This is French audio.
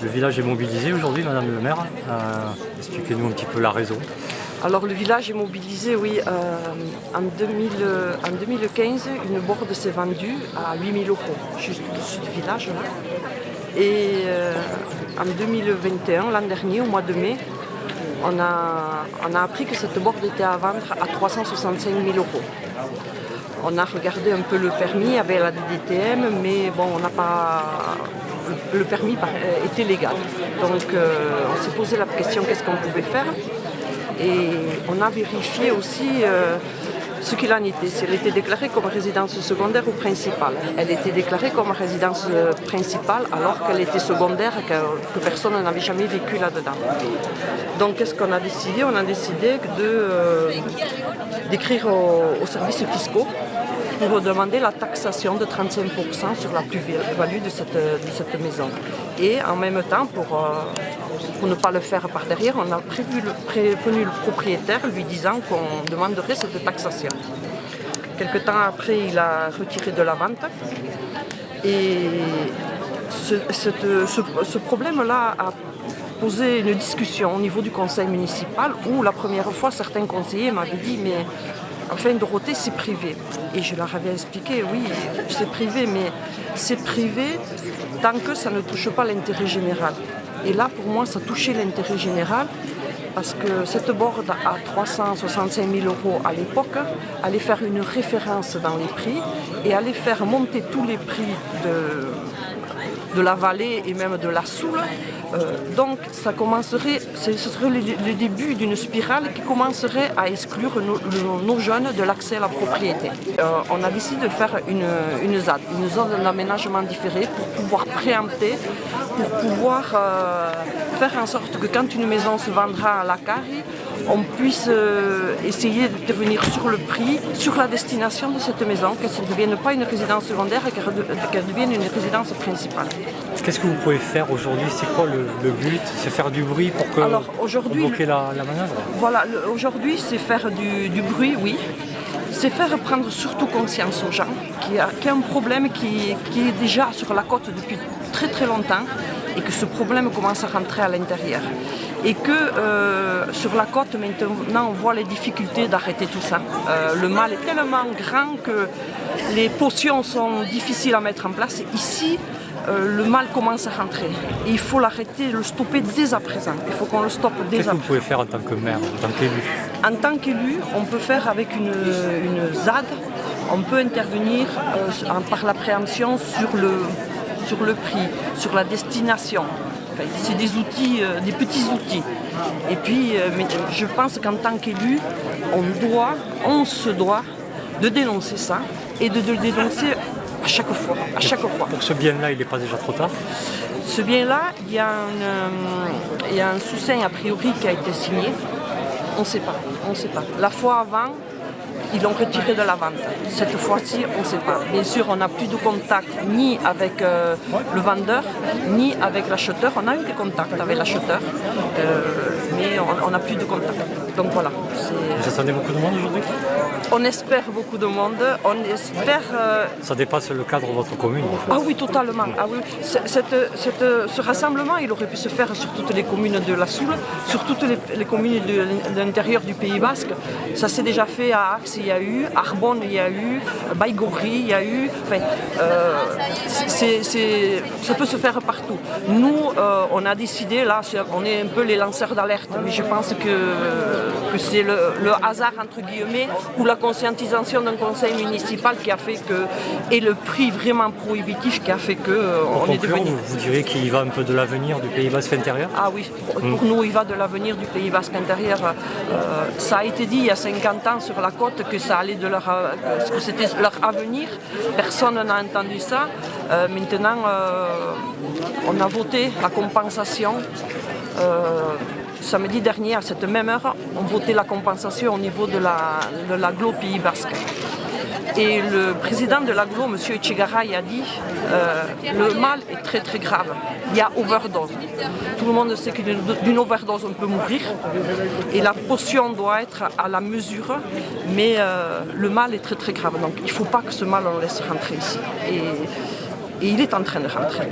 Le village est mobilisé aujourd'hui, Madame le maire. Expliquez-nous un petit peu la raison. Alors le village est mobilisé, oui. En 2015, une borde s'est vendue à 8 000 €, juste au-dessus du village. Là. Et en 2021, l'an dernier, au mois de mai, on a appris que cette borde était à vendre à 365 000 €. On a regardé un peu le permis avec la DDTM, mais bon, on n'a pas... Le permis était légal. Donc on s'est posé la question qu'est-ce qu'on pouvait faire. Et on a vérifié aussi ce qu'il en était, si elle était déclarée comme résidence secondaire ou principale. Elle était déclarée comme résidence principale alors qu'elle était secondaire, que personne n'avait jamais vécu là-dedans. Donc qu'est-ce qu'on a décidé? On a décidé d'écrire aux services fiscaux pour demander la taxation de 35% sur la plus-value de cette maison. Et en même temps, pour ne pas le faire par derrière, on a prévenu le propriétaire lui disant qu'on demanderait cette taxation. Quelque temps après, il a retiré de la vente. Et ce problème-là a posé une discussion au niveau du conseil municipal où la première fois, certains conseillers m'avaient dit « mais enfin Dorothée, c'est privé ». Et je leur avais expliqué « oui, c'est privé, mais c'est privé tant que ça ne touche pas l'intérêt général ». Et là, pour moi, ça touchait l'intérêt général parce que cette borde à 365 000 € à l'époque allait faire une référence dans les prix et allait faire monter tous les prix de la vallée et même de la Soule. Donc ça commencerait, ce serait le début d'une spirale qui commencerait à exclure nos jeunes de l'accès à la propriété. On a décidé de faire une ZAD, une zone d'aménagement différé pour pouvoir préempter, pour pouvoir faire en sorte que quand une maison se vendra à la Cari, on puisse essayer de devenir sur le prix, sur la destination de cette maison, que ça ne devienne pas une résidence secondaire et qu'elle devienne une résidence principale. Qu'est-ce que vous pouvez faire aujourd'hui? C'est quoi le but? C'est faire du bruit pour bloquer la manœuvre? Voilà, aujourd'hui c'est faire du bruit, oui. C'est faire prendre surtout conscience aux gens qu'il y a un problème qui est déjà sur la côte depuis très très longtemps et que ce problème commence à rentrer à l'intérieur. Et que sur la côte maintenant on voit les difficultés d'arrêter tout ça. Le mal est tellement grand que les potions sont difficiles à mettre en place. Ici, le mal commence à rentrer. Et il faut l'arrêter, le stopper dès à présent. Il faut qu'on le stoppe dès à présent. Qu'est-ce que vous pouvez faire en tant que maire, en tant qu'élu? En tant qu'élu, on peut faire avec une ZAD, on peut intervenir par la préemption sur le prix, sur la destination. Enfin, c'est des outils, des petits outils. Et puis, je pense qu'en tant qu'élu, on se doit de dénoncer ça et de le dénoncer à chaque fois. Pour ce bien-là, il n'est pas déjà trop tard? Ce bien-là, il y a un sous-seing a priori qui a été signé. On ne sait pas. La fois avant, ils l'ont retiré de la vente. Cette fois-ci, on ne sait pas. Bien sûr, on n'a plus de contact ni avec le vendeur, ni avec l'acheteur. On a eu des contacts avec l'acheteur, mais on n'a plus de contact. Donc voilà. Vous attendez beaucoup de monde aujourd'hui? On espère beaucoup de monde. On espère. Ça dépasse le cadre de votre commune en fait. Ah oui, totalement. Ah oui. Ce rassemblement, il aurait pu se faire sur toutes les communes de la Soule, sur toutes les communes de l'intérieur du Pays Basque. Ça s'est déjà fait à Axe, il y a eu, Arbonne, il y a eu, Baïgorri, il y a eu. Enfin, ça peut se faire partout. Nous, on a décidé, là, on est un peu les lanceurs d'alerte, mais je pense que c'est le hasard, entre guillemets, ou la conscientisation d'un conseil municipal qui a fait que, et le prix vraiment prohibitif qui a fait que on est devenu. Vous direz qu'il y va un peu de l'avenir du Pays Basque intérieur? Ah oui, pour nous, il va de l'avenir du Pays Basque intérieur. Ça a été dit il y a 50 ans sur la côte que ça allait que c'était leur avenir. Personne n'a entendu ça. Maintenant, on a voté la compensation. Samedi dernier, à cette même heure, on votait la compensation au niveau de l'agglo Pays Basque. Et le président de l'agglo, M. Echegaray, a dit le mal est très très grave. Il y a overdose. Tout le monde sait que d'une overdose on peut mourir. Et la potion doit être à la mesure. Mais le mal est très très grave. Donc il ne faut pas que ce mal on le laisse rentrer ici. Et il est en train de rentrer.